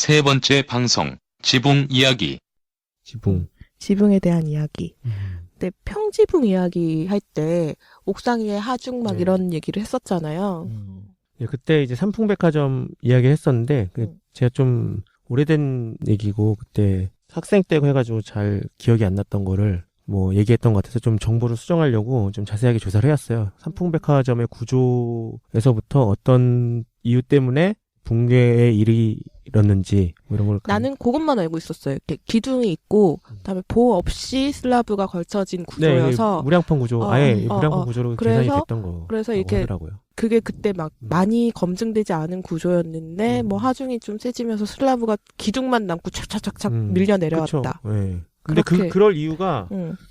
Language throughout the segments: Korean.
세 번째 방송, 지붕 이야기. 지붕에 대한 이야기. 근데 평지붕 이야기 할 때 옥상 위에 하중 막 이런 얘기를 했었잖아요. 예, 그때 이제 삼풍백화점 이야기를 했었는데 제가 좀 오래된 얘기고 그때 학생 때고 해가지고 잘 기억이 안 났던 거를 뭐 얘기했던 것 같아서 좀 정보를 수정하려고 좀 자세하게 조사를 해왔어요. 삼풍백화점의 구조에서부터 어떤 이유 때문에 붕괴에 이르렀는지 뭐 이런 걸 나는 그것만 알고 있었어요. 이렇게 기둥이 있고 그다음에 보호 없이 슬라브가 걸쳐진 구조여서 무량판 구조 아예 무량판 구조로 계산이 됐던 거. 그래서 이렇게 하더라고요. 그게 그때 막 많이 검증되지 않은 구조였는데 뭐 하중이 좀 세지면서 슬라브가 기둥만 남고 착착착착 밀려 내려왔다. 네. 근데 그럴 이유가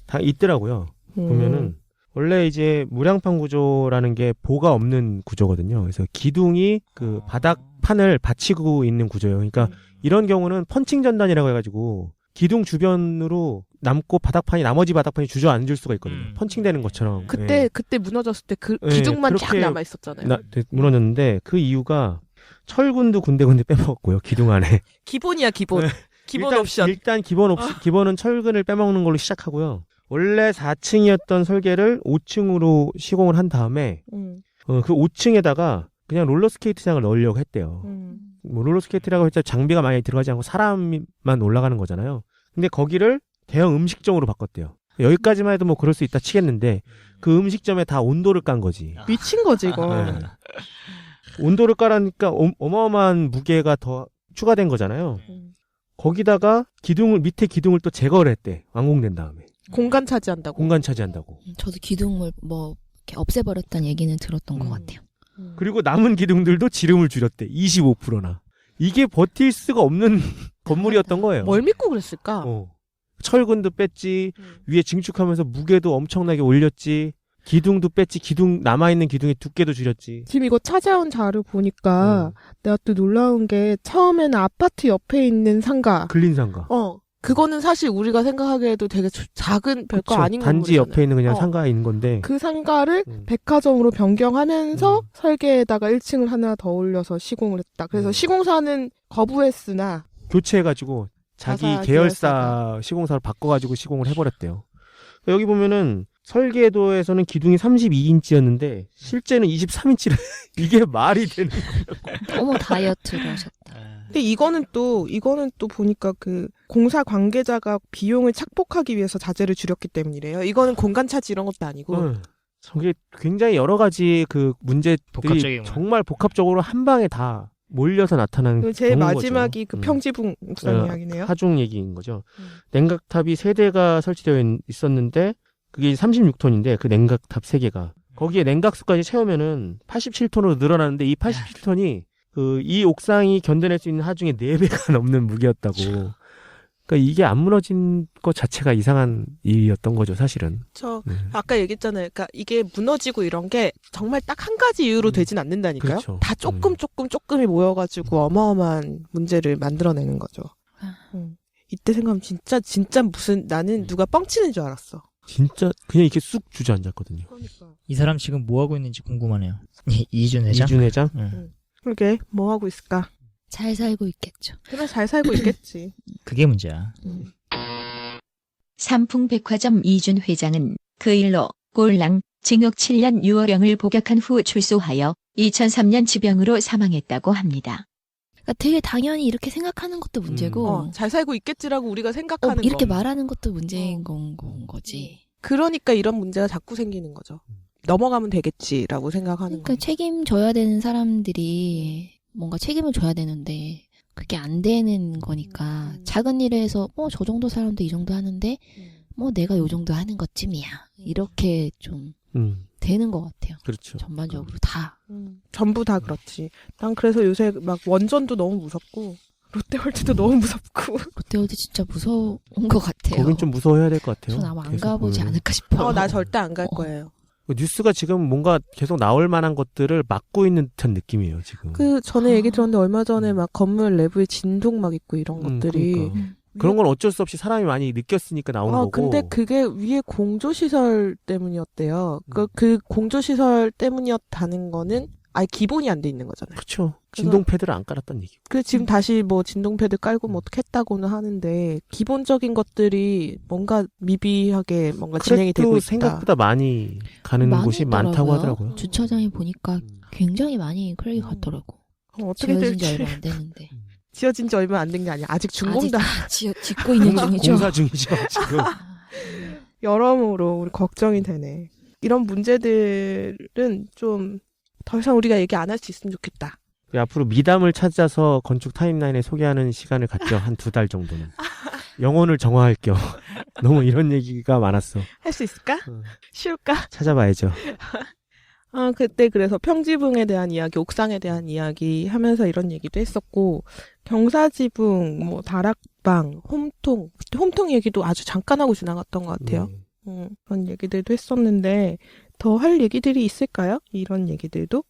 다 있더라고요. 보면은 원래 이제 무량판 구조라는 게 보가 없는 구조거든요. 그래서 기둥이 그 바닥판을 받치고 있는 구조예요. 그러니까 이런 경우는 펀칭 전단이라고 해가지고 기둥 주변으로 남고 나머지 바닥판이 주저앉을 수가 있거든요. 펀칭되는 것처럼. 그때 무너졌을 때 그 기둥만 쫙 남아 있었잖아요. 무너졌는데 그 이유가 철근도 군데군데 빼먹었고요. 기둥 안에. 기본이야 기본. 기본 옵션. 일단 기본은 철근을 빼먹는 걸로 시작하고요. 원래 4층이었던 설계를 5층으로 시공을 한 다음에 그 5층에다가 그냥 롤러스케이트장을 넣으려고 했대요. 뭐 롤러스케이트라고 했자 장비가 많이 들어가지 않고 사람만 올라가는 거잖아요. 근데 거기를 대형 음식점으로 바꿨대요. 여기까지만 해도 뭐 그럴 수 있다 치겠는데 그 음식점에 다 온도를 깐 거지. 미친 거지 이거. 네. 온도를 깔으니까 어마어마한 무게가 더 추가된 거잖아요. 거기다가 밑에 기둥을 또 제거를 했대. 완공된 다음에. 공간 차지한다고. 저도 기둥을 뭐 이렇게 없애버렸다는 얘기는 들었던 것 같아요. 그리고 남은 기둥들도 지름을 줄였대. 25%나. 이게 버틸 수가 없는 건물이었던 거예요. 뭘 믿고 그랬을까? 철근도 뺐지. 위에 증축하면서 무게도 엄청나게 올렸지. 기둥도 뺐지. 남아있는 기둥의 두께도 줄였지. 지금 이거 찾아온 자료 보니까 내가 또 놀라운 게 처음에는 아파트 옆에 있는 상가. 근린 상가. 그거는 사실 우리가 생각하기에도 되게 작은 별거 아닌 건물이잖아요. 단지 옆에 있는 그냥 상가에 있는 건데. 그 상가를 백화점으로 변경하면서 설계에다가 1층을 하나 더 올려서 시공을 했다. 그래서 시공사는 거부했으나 교체해가지고 자기 계열사 시공사로 바꿔가지고 시공을 해버렸대요. 여기 보면은 설계도에서는 기둥이 32인치였는데 실제는 23인치를 이게 말이 되는 거예요. 너무 다이어트를 하셨다. 근데 이거는 또 보니까 그 공사 관계자가 비용을 착복하기 위해서 자재를 줄였기 때문이래요. 이거는 공간 차지 이런 것도 아니고. 저게 굉장히 여러 가지 그 문제들이 정말 복합적으로 한 방에 다 몰려서 나타나는 제일 마지막이 그 평지붕 옥상 이야기네요. 하중 얘기인 거죠. 냉각탑이 3대가 설치되어 있었는데 그게 36톤인데 그 냉각탑 3개가 거기에 냉각수까지 채우면은 87톤으로 늘어나는데 이 87톤이 이 옥상이 견뎌낼 수 있는 하중의 4배가 넘는 무게였다고. 그러니까 이게 안 무너진 것 자체가 이상한 일이었던 거죠, 사실은. 아까 얘기했잖아요. 그러니까 이게 무너지고 이런 게 정말 딱 한 가지 이유로 되진 않는다니까요. 그렇죠. 다 조금이 모여가지고 어마어마한 문제를 만들어내는 거죠. 이때 생각하면 진짜 무슨 나는 누가 뻥치는 줄 알았어. 진짜 그냥 이렇게 쑥 주저앉았거든요. 그러니까. 이 사람 지금 뭐 하고 있는지 궁금하네요. 이준 회장? 이준 회장? 그러게 뭐 하고 있을까? 잘 살고 있겠죠. 그래 잘 살고 있겠지. 그게 문제야. 삼풍백화점 이준 회장은 그 일로 꼴랑 징역 7년 6월형을 복역한 후 출소하여 2003년 지병으로 사망했다고 합니다. 그러니까 되게 당연히 이렇게 생각하는 것도 문제고 잘 살고 있겠지라고 우리가 생각하는 이렇게 말하는 것도 문제인 건 거지. 그러니까 이런 문제가 자꾸 생기는 거죠. 넘어가면 되겠지라고 생각하는 그러니까 책임져야 되는 사람들이 뭔가 책임을 져야 되는데 그게 안 되는 거니까 작은 일에서 저 정도 사람도 이 정도 하는데 내가 요 정도 하는 것쯤이야. 이렇게 좀 되는 것 같아요. 그렇죠. 전반적으로 다. 전부 다 그렇지. 난 그래서 요새 막 원전도 너무 무섭고 롯데월드도 너무 무섭고. 롯데월드 진짜 무서운 것 같아요. 거긴 좀 무서워해야 될 것 같아요. 전 아마 안 가보지 않을까 싶어요. 나 절대 안 갈 거예요. 뉴스가 지금 뭔가 계속 나올 만한 것들을 막고 있는 듯한 느낌이에요, 지금. 전에 얘기 들었는데 얼마 전에 막 건물 내부에 진동 막 있고 이런 것들이. 그러니까. 그런 건 어쩔 수 없이 사람이 많이 느꼈으니까 나온 거고. 근데 그게 위에 공조시설 때문이었대요. 그 공조시설 때문이었다는 거는 아예 기본이 안 돼 있는 거잖아요. 그렇죠. 그래서- 진동 패드를 안 깔았단 얘기고. 그래서 지금 다시 뭐 진동 패드 깔고 뭐 어떻게 했다고는 하는데 기본적인 것들이 뭔가 미비하게 뭔가 진행이 되고 그래도 있다. 생각보다 많이 가는 많이 곳이 많다고 있더라고요. 하더라고요. 주차장에 보니까 굉장히 많이 크랙이 갔더라고. 어떻게 지어진 지 될지 얼마 안 되는데. 지어진 지 얼마 안 된 게 아니야. 아직 준공다. 짓고 있는 중이죠. 공사 중이죠 지금. 여러모로 우리 걱정이 되네. 이런 문제들은 좀 더 이상 우리가 얘기 안 할 수 있으면 좋겠다. 앞으로 미담을 찾아서 건축 타임라인에 소개하는 시간을 갖죠. 한 2달 정도는. 영혼을 정화할 겸. 너무 이런 얘기가 많았어. 할 수 있을까? 쉬울까? 찾아봐야죠. 아, 그때 그래서 평지붕에 대한 이야기, 옥상에 대한 이야기 하면서 이런 얘기도 했었고, 경사지붕, 뭐, 다락방, 홈통, 그때 홈통 얘기도 아주 잠깐 하고 지나갔던 것 같아요. 네. 그런 얘기들도 했었는데, 더 할 얘기들이 있을까요? 이런 얘기들도?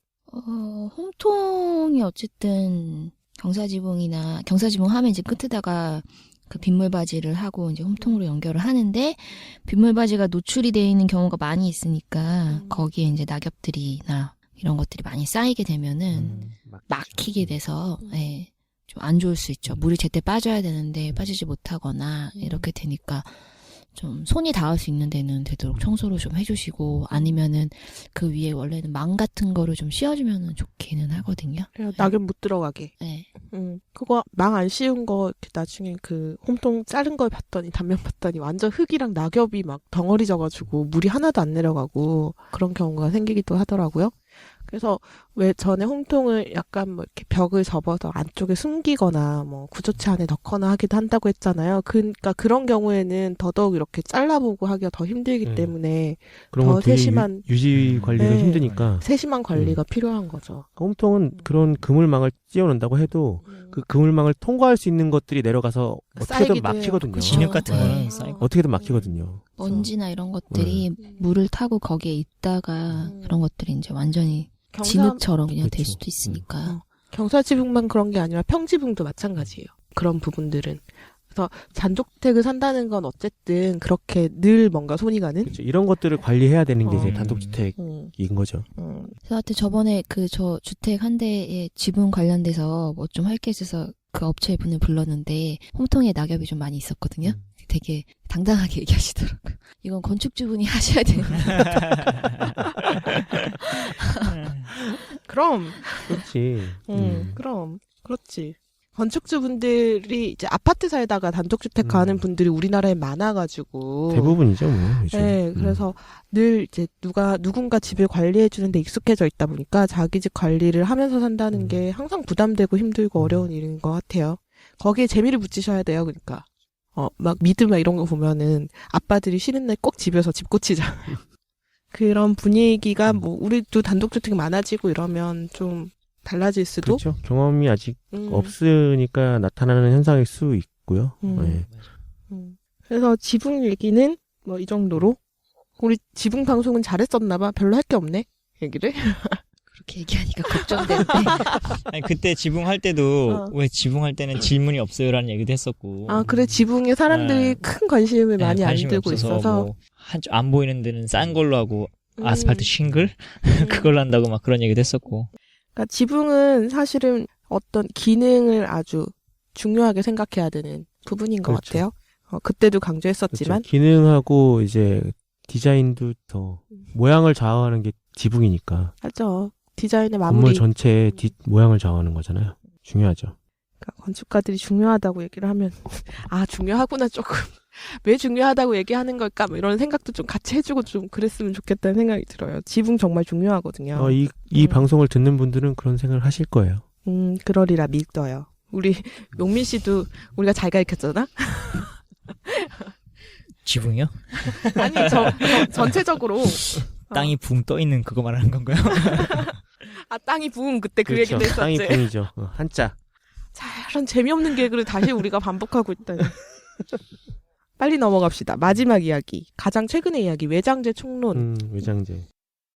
홈통이 어쨌든 경사지붕 하면 이제 끝에다가 그 빗물바지를 하고 이제 홈통으로 연결을 하는데 빗물바지가 노출이 되어 있는 경우가 많이 있으니까 거기에 이제 낙엽들이나 이런 것들이 많이 쌓이게 되면은 막히게 돼서 예, 좀 안 좋을 수 있죠. 물이 제때 빠져야 되는데 빠지지 못하거나 이렇게 되니까 좀 손이 닿을 수 있는 데는 되도록 청소를 좀 해주시고 아니면은 그 위에 원래는 망 같은 거를 좀 씌워주면은 좋기는 하거든요. 낙엽 못 들어가게. 네. 그거 망 안 씌운 거 이렇게 나중에 그 홈통 자른 걸 봤더니 단면 봤더니 완전 흙이랑 낙엽이 막 덩어리 져가지고 물이 하나도 안 내려가고 그런 경우가 생기기도 하더라고요. 그래서 왜 전에 홈통을 약간 뭐 이렇게 벽을 접어서 안쪽에 숨기거나 뭐 구조체 안에 넣거나 하기도 한다고 했잖아요. 그러니까 그런 경우에는 더더욱 이렇게 잘라보고 하기가 더 힘들기 때문에 그런 더 건 되게 세심한 유지 관리가 네. 힘드니까. 세심한 관리가 필요한 거죠. 홈통은 그런 그물망을 씌워놓는다고 해도 그 그물망을 통과할 수 있는 것들이 내려가서 어떻게든 쌓이기도 해요. 막히거든요. 그쵸. 진흙 같은 네. 거는 쌓이고. 어떻게든 막히거든요. 먼지나 이런 것들이 물을 타고 거기에 있다가 그런 것들이 이제 완전히 진흙처럼 그냥 될 그렇죠. 수도 있으니까. 경사지붕만 그런 게 아니라 평지붕도 마찬가지예요. 그런 부분들은. 그래서 잔족택을 산다는 건 어쨌든 그렇게 늘 뭔가 손이 가는? 그렇죠. 이런 것들을 관리해야 되는 게 이제 단독주택인 거죠. 그래서 하여튼 저번에 그 저 주택 한 대의 지붕 관련돼서 뭐 좀 할 게 있어서 그 업체 분을 불렀는데 홈통에 낙엽이 좀 많이 있었거든요. 되게 당당하게 얘기하시더라고요. 이건 건축주분이 하셔야 되는. 그럼, 그렇지. 그럼, 그렇지. 건축주분들이 이제 아파트 살다가 단독주택 가는 분들이 우리나라에 많아가지고. 대부분이죠, 뭐. 요즘. 네, 그래서 늘 이제 누군가 집을 관리해주는데 익숙해져 있다 보니까 자기 집 관리를 하면서 산다는 게 항상 부담되고 힘들고 어려운 일인 것 같아요. 거기에 재미를 붙이셔야 돼요, 그러니까. 막 미드 막 이런 거 보면은 아빠들이 쉬는 날 꼭 집에서 집 고치자. 그런 분위기가 뭐 우리도 단독주택이 많아지고 이러면 좀 달라질 수도. 그렇죠. 경험이 아직 없으니까 나타나는 현상일 수 있고요. 네. 그래서 지붕 얘기는 뭐 이 정도로. 우리 지붕 방송은 잘했었나봐. 별로 할 게 없네. 얘기를. 그렇게 얘기하니까 걱정되는데. 아니, 그때 지붕할 때도 왜 지붕할 때는 질문이 없어요라는 얘기도 했었고. 아, 그래. 지붕에 사람들이 큰 관심을 네, 많이 안 관심이 들고 없어서 있어서. 뭐 안 보이는 데는 싼 걸로 하고 아스팔트 싱글 그걸로 한다고 막 그런 얘기도 했었고. 그러니까 지붕은 사실은 어떤 기능을 아주 중요하게 생각해야 되는 부분인 것 그렇죠. 같아요. 그때도 강조했었지만. 그렇죠. 기능하고 이제 디자인도 더 모양을 좌우하는 게 지붕이니까. 맞죠. 디자인의 마무리. 건물 전체의 모양을 좌우하는 거잖아요. 중요하죠. 그러니까 건축가들이 중요하다고 얘기를 하면 아 중요하구나 조금 왜 중요하다고 얘기하는 걸까 뭐 이런 생각도 좀 같이 해주고 좀 그랬으면 좋겠다는 생각이 들어요. 지붕 정말 중요하거든요. 이 방송을 듣는 분들은 그런 생각을 하실 거예요. 그러리라 믿어요. 우리 용민 씨도 우리가 잘 가르쳤잖아. 지붕이요? 아니 전체적으로 땅이 붕 떠 있는 그거 말하는 건가요? 아 땅이 붕 그때 그 그렇죠. 얘기도 했었지. 땅이 붕이죠. 한자. 저런 재미없는 개그를 다시 우리가 반복하고 있다니. 빨리 넘어갑시다. 마지막 이야기. 가장 최근의 이야기. 외장재 총론. 외장재.